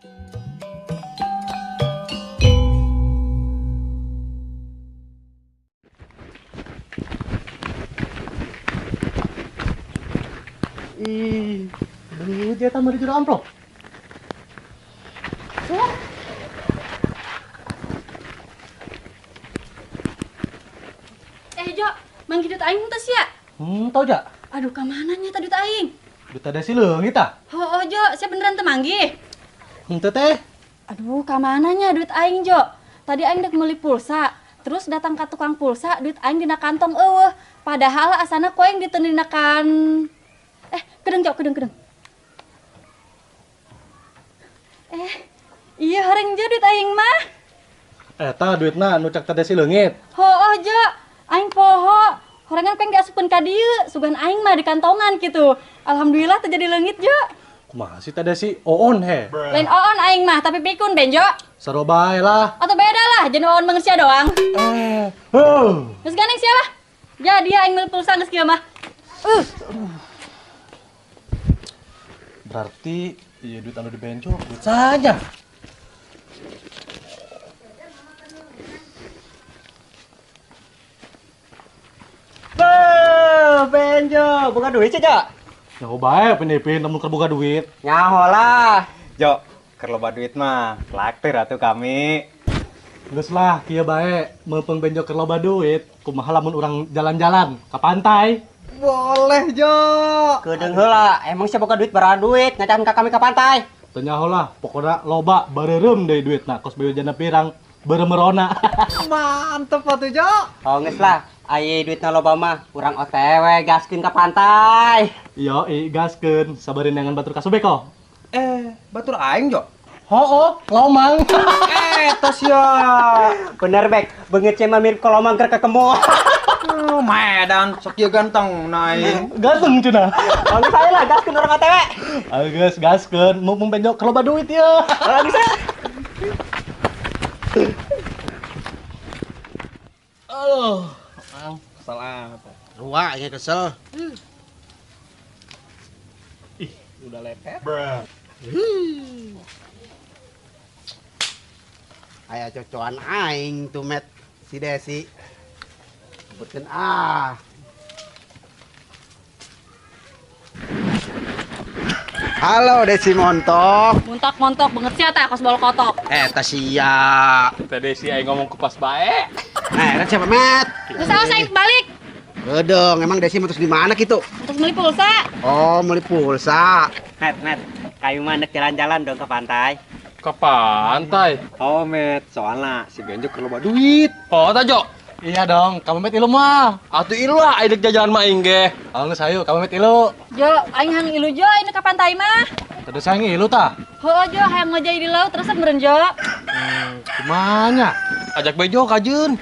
Ih, duit dia tambah di jero amplop. Jo, mang hidup aing teh sia. Tau ja? Aduh, ka mananya tadi aing? Duit ada si leungit ah. Oh, Jo, sia beneran teu manggih. Henteu teh. Aduh, ka mananya duit aing, Jo? Tadi aing dek meuli pulsa, terus datang ka tukang pulsa, duit aing dina kantong eueuh. Padahal asana koeng ditendinakan. Kedeng, Jo, kedeng. Iya hareng Jo duit aing mah. Eta duitna nu cek teh si leungit. Oh, Jo, aing poho. Horangan pengen diasupkeun ka dieu, sugan aing mah di kantongan gitu. Alhamdulillah terjadi leungit, Jo. Kumaha sih teh si Oon he? Lain oon aing mah, tapi pikun ben, Jo. Saro bae lah. Atau beda lah, jeung oon manusia doang. Geus gandeng sia lah. Jadi aing meuli pulsa geus kieu mah. Berarti iya duit anu dibencok duit saja. Benjo, buka duit aja. Nyaho bae penipin namun keur boga duit. Nyaho lah. Jo, keur loba duit mah, traktir atuh kami. Geus lah kieu bae, meupeng benjok keur loba duit, kumaha lamun urang jalan-jalan ka pantai? Boleh, Jo. Kedeung heula, emang sia boga duit bara duit, ngacan ka kami ka pantai. Teu nyaho lah, pokona loba bareureum deui duitna, kos beujeunna pirang beuremerona. Mantep atuh, Jo. Oh, geus lah. Ai duitna loba mah, urang OTW gaskeun ka pantai. Yo, gaskeun, sabarin dengan batur kasubeko. Batur aing, Jo. Hooh, lomang. Tos ya. Bener, Bek. Beungeut mah mirip kolomang keur ketemu. Medan, sok ieu ganteng naik. Ganteng cenah. Oh, saya lah gaskeun urang OTW. Geus gaskeun, mumpung benjok keur loba duit ye. Bisa. Salah. Rua ini kesel. Ih, udah lepet. Aya cocokan aing tuh met si Desi. Sebutkeun ah. Halo Desi Montok. Montok banget sia tah kos bol kotok. Eta sia. Tadi si aing ngomong kupas bae. Eta siapa met? Geus aos aing balik. Gedeng, emang Desi mau terus di mana gitu? Terus meuli pulsa. Oh, meuli pulsa. Met, kayu mandek jalan-jalan dong ke pantai. Ke pantai? Oh, Met, soalnya si Benjo keur loba duit. Oh, tajo. Iya dong, kamu met ilu mah. Atuh ilu lah, aidek jajanan mah inge. Geus hayu, kamu met ilu. Jo, aing hang ilu Jo aing ka pantai mah. Teu saing ilu tah. Heuh Jo, hayang ngojay di laut terus meureun Jo. Kumanya? Ajak bejo kajeun.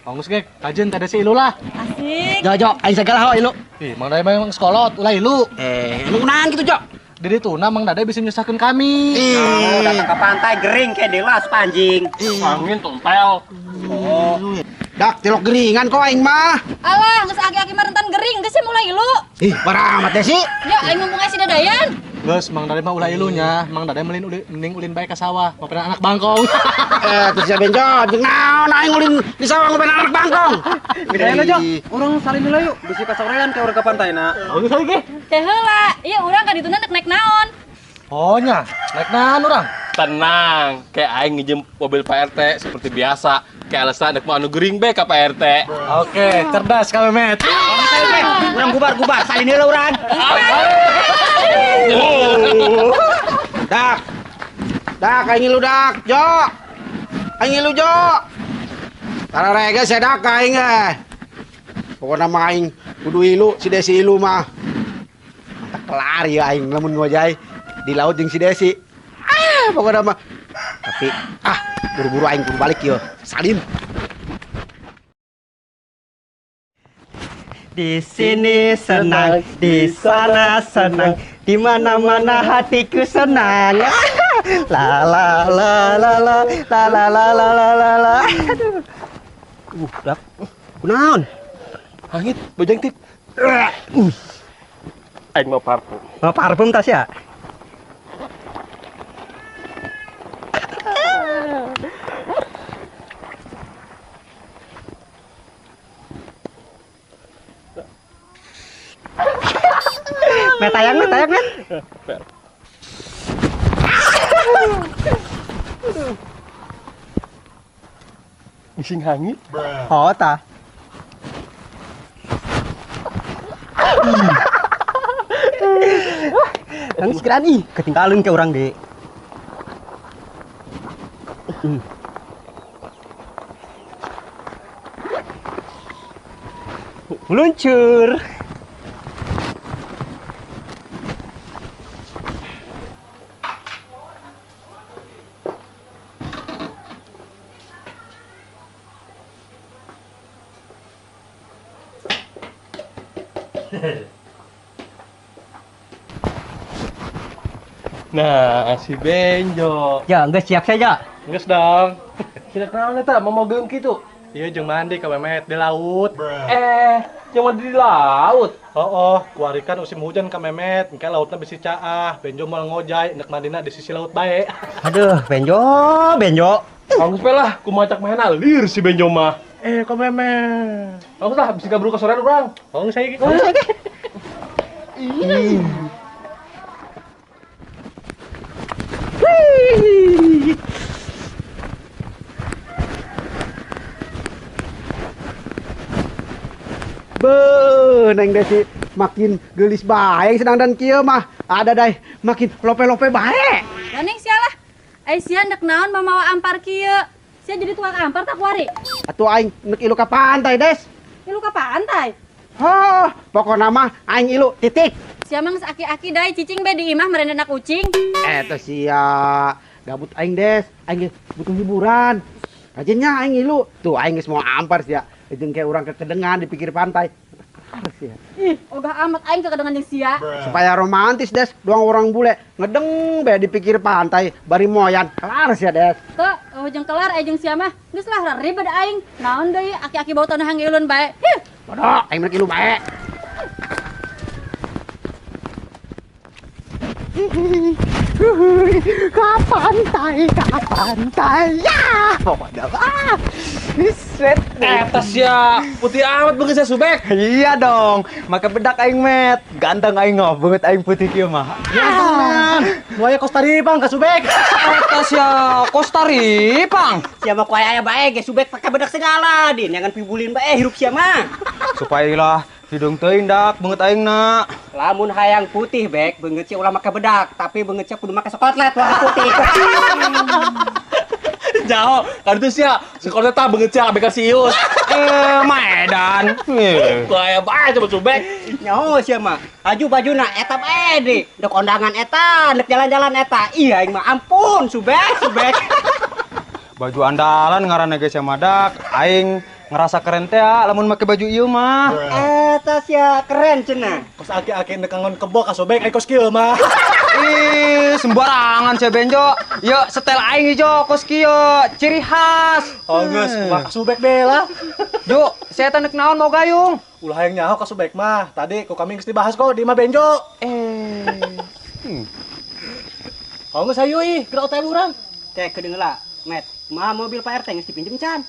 Geus ge, kajeun teh si ilu lah. Asik. Jo, aing sagala ho ilu. Ih, Mang Dade memang sekolot, ulah ilu. Emang kunahan gitu, Jo? Di tuna Mang Dade bisa nyusahkeun kami. Oh, datang ke pantai gering kayak delas panjing. Angin tumpel. Dak tilok geringan kok aing mah. Alah, geus agi-agi mah rentan gering, geus mulai ilu. Ih, baramat Desi. Jo, aing mumpung aya si Dadayan. Geus, Mang Dade mah ulah ilunya. Mang Dade mending ulin bae ka sawah, ngopian anak bangkong. Terus ya Benjo, jeung naon aing ulin di sawah ngopi anak bangkong. Gedean aja, orang salin dulu yuk. Bisi kasorean ke urang ke pantai na. Geus hayu ge. Teh heula, ieu urang ka dituna naik naon. Oh nya, naik naon urang? Tenang, kayak aing ngejem mobil Pak RT seperti biasa. Kayak alasan dek mau anu gering be ka Pak RT. Oke, cerdas kamu met. Urang gubar, salin dulu urang. Dak aing lu dak, Jo. Aing lu Jo. Tararege sedak aing ge. Pokona mah aing kudu ilu si Desi ilu mah. Mantap kelar ya aing lamun ngojay di laut jeung si Desi. Pokona mah. Tapi buru-buru aing kudu balik yo. Salim. Di sini senang, di sana senang, di mana-mana hatiku senang. La la la la la la la la la la la la. Dak. Kunaon? Angit, bojeng tip. Aing mau parfum. Mau parfum tas ya? Met tayang met. Ngising hangit. Oh ta. Yang sekiran ih, ketinggalan ke orang dek. Meluncur. Nah, si Benjo. Ya, enggak siap saja. Geus dong. Kira kenal eta mau geung kitu. Iya jeung mandi ka Memet di laut. Cuma di laut. Oh, kuarikan musim hujan ka Memet, engke lautna bisi caah, Benjo moal ngojay, neuk mandina di sisi laut bae. Aduh, Benjo. Anggus pe lah, kumacak main alir si Benjo mah. Ka Memet. Anggus lah, bisa gabru ke sorean urang. Geus saiki. Neng Desi makin gelis bae sedang dan kieu mah. Ada dai makin lope-lope bae. Neng sialah. Sia nek naon mamawa ampar kieu. Sia jadi tukang ampar tak kuari. Atuh aing neuk ilu ka pantai, Des. Ilu ka pantai. Hah, pokona mah aing ilu titik. Sia mang aki-aki dai cicing be di imah merendena kucing. Eta sia gabut aing, Des. Aing butuh hiburan. Rajinnya aing ilu. Tuh aing geus mau ampar sia. Jeung kayak urang kekedengan di pinggir pantai. Harus ya. Ih, ogah amat aing kekedengan jeung sia. Supaya romantis, Des. Doang orang bule ngedeng be di pinggir pantai bari moyan. Kelar ya, Des. Teu, jeung kelar jeung sia mah geus lah ribet aing. Naon deui aki-aki bau tanah hangeulun bae. Hih. Bodoh, aing merek ilu bae. Kapan ya pokoknya set Eta sia putih amat beungeus ya Subek. Iya dong, maka bedak aing met. Ganteng aing banget aing putih kieu mah. Nu aya Costa Rica ka Subek. Eta sia Costa Rica. Siapa kau ayah baik, subek pakai bedak segala, din jangan pibulin bae hirup siapa. Supaya lah hidung teu indak banget aing na. Lamun hayang putih bek, beungeut ulah make bedak, tapi beungeut kudu make sokotlet warna putih. Jauh, kan itu sia sekolah teh beungeut sia bekan sius. Maedan. Kayak bae coba Subek. Nyaho sia mah. Aju bajuna eta bae deui. Dek kondangan eta, dek jalan-jalan eta. Iya aing mah ampun, subek. Baju andalan ngaranna geus madak. Aing ngerasa keren teh lamun make baju ieu mah. Eta sia keren cenah. Kos aki-aki neuk kangen kebo ka Subek aya kos kieu mah. Ih, sembarangan saya Benjo. Yuk, setel aing ijo kos kieu, ciri khas. Geus kumaha ka Subek bela. Juk, saya tanek naon mau gayung. Ulah hayang nyaho ka Subek mah. Tadi ku kami geus dibahas kok di imah Benjo. Geus hayu ih, keur OTW urang. Teh kedeung heula, Met. Mah mobil Pak RT geus dipinjem can.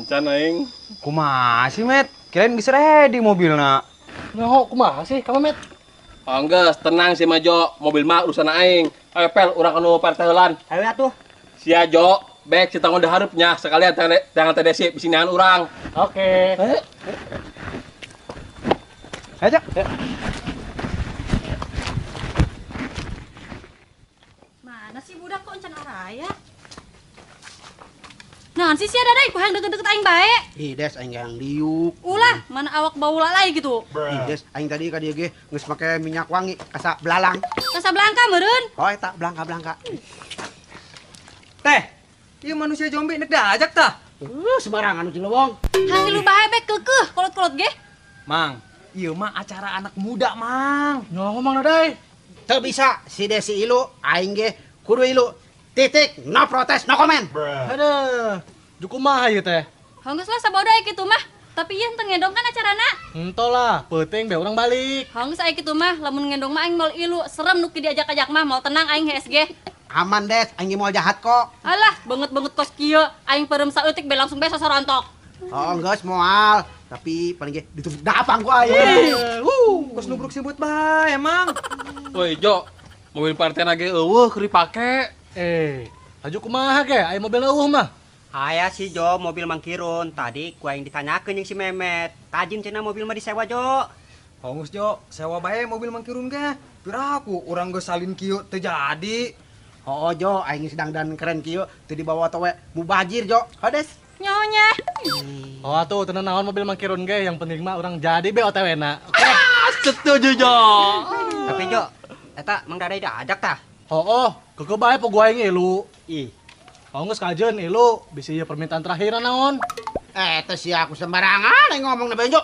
Can aing. Kumaha sih, Met? Kirain geus ready mobilna. Nyaho kumaha sih ka Memet? Anggus, tenang si Majo, mobil mah urusan aing. Ayo pel, urang anu partai heulan. Ayo atuh. Sia Jo, bek si tanggung daharupnya sekalian tangan teh desi bisinian urang. Oke. Ayo. Mana sih budak kok encan araya? Naon sih sia dadai ku hayang deket-deket aing bae. Ih, Des aing yang liuk. Ulah, mana awak bau lalai gitu. Ih, Des aing tadi ka dieu ge geus make minyak wangi asa belalang. Casablanca meureun. Oh, eta belangka. Teh, ieu manusia zombie nek diajak tah. Sembarangan nu Cilewong. Hangilu bae bek keukeuh kolot-kolot ge. Mang, ieu mah acara anak muda, Mang. Nyaho mang dadai. Teu bisa si Desi ilu aing ge kudu ilu. Titik, no protes, no comment. Aduh, juku mah ieu teh. Hanggeus lah sabodai kitu mah. Tapi ieu henteu ngendong kan acarana. Henteu lah, penting be urang balik. Hanggeus aya kitu mah, lamun ngendong mah aing moal ilu, serem nu diajak-ajak mah, mau tenang aing HSG. Aman, Des, aing ge moal jahat kok. Alah, banget kos kieu, aing peureum saeutik be langsung be sasarontok. Oh, geus moal. Tapi paling ge ditutup dapang ku aya. Kos nubruk sih buat bae emang. Woi Jo, mobil Pak RT nage eueuh keur dipake. Aju kumaha ge? Aya mobil eueuh mah. Aya si Jo mobil mangkirun. Tadi ku aing ditanyakeun jeung si Memet. Tajin cenah mobil mah disewa Jo. Hongus Jo, sewa bae mobil mangkirun ge. Piraku urang geus salin kieu teu jadi. Oh Jo, aing sedang dan keren kieu teu dibawa teh we mubajir Jo. Hades. Nyonya. Oh atuh tenan naon mobil mangkirun ge, yang penting mah urang jadi be OTW-na. Setuju Jo. Tapi Jo, eta mang dadai ajak tah. Oh, keke bae po gua aing ilu. Ih, Geus kajeun ilu, bisi ieu permintaan terakhir naon? Teh si aku sembarangan aing ngomong na benjo.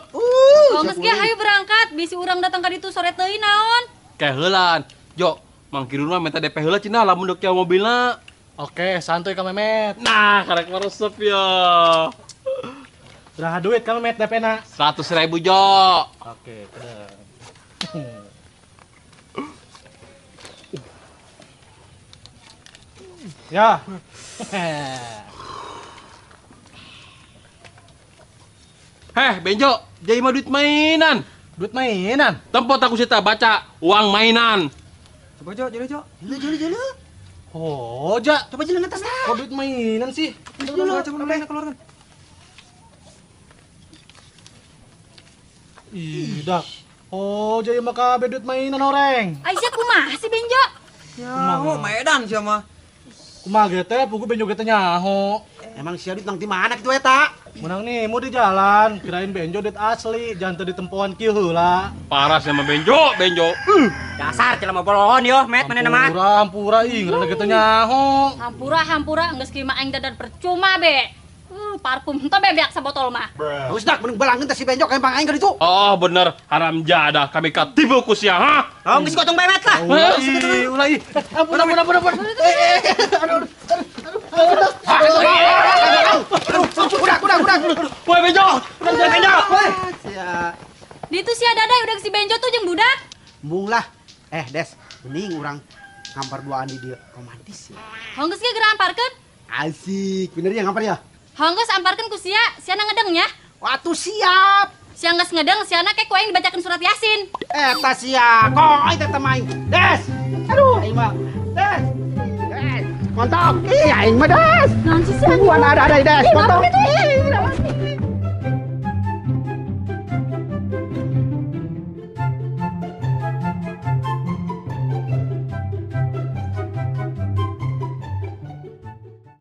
Geus ge hayu berangkat, bisi urang datang ka ditu sore teuing naon. Keheulan. Jo, mangkirun mah minta DP heula cenah lamun dek nyawa mobilna. Oke, santuy ka Memet. Nah, karek meresep ya. Berapa duit ka Memet DP-na? 100.000 Jo. Oke, keren. Ya. Heh, Benjo, jadi mah duit mainan. Duit mainan. Tempat aku sita baca uang mainan. Coba Jo, jeli Jo. Oh, ja. Coba jalan atas dah. Kok duit mainan sih? Coba keluarkan. Ih, dak. Oh, jadi mah kabeh duit mainan oreng. Aisyah kumaha sih Benjo? Ya, oh Medan sih mah. Kumaha ge teh, pugu benjo ge teh nyaho. Emang si Adit nang di mana kitu eta? Menang nih, mau di jalan, kirain benjo duit asli, jangan teu ditempuan kieu heula. Parah sama Benjo. dasar cenah mah bolon yo, Met manehna mah. Hampura, ih, ngarana gitu nyaho. Hampura geus kieu mah aing dadan percuma be. Parfum henteu bebeak sabotol mah. Geus dak mending balangkeun teh si benjo ka empang aing ka ditu. Oh, bener. Haram jadah kami katipu ku sia, ha? Oh, geus gotong Memet lah. Ulah, ampun. Udah. Woi, Benjo. Benjo. Sia. Ditu sia dadai udah si Benjo tuh jeung budak. Embung lah. Des, mending urang ngampar duaan di dia romantis ya. Honggeus ge geura amparkeun. Asik, bener ya ngampar ya? Honggeus amparkeun ku sia, siana ngedeng nya. Waktu siap. Sia geus ngedeng, siana ke ku aing dibacakeun surat Yasin. Eta sia, kok eta teh main. Des. Aduh, aing mah. Des. Mantap. Ih, aing mah Des. Naon sih sia? Tungguan ada Des. Mantap. Ih,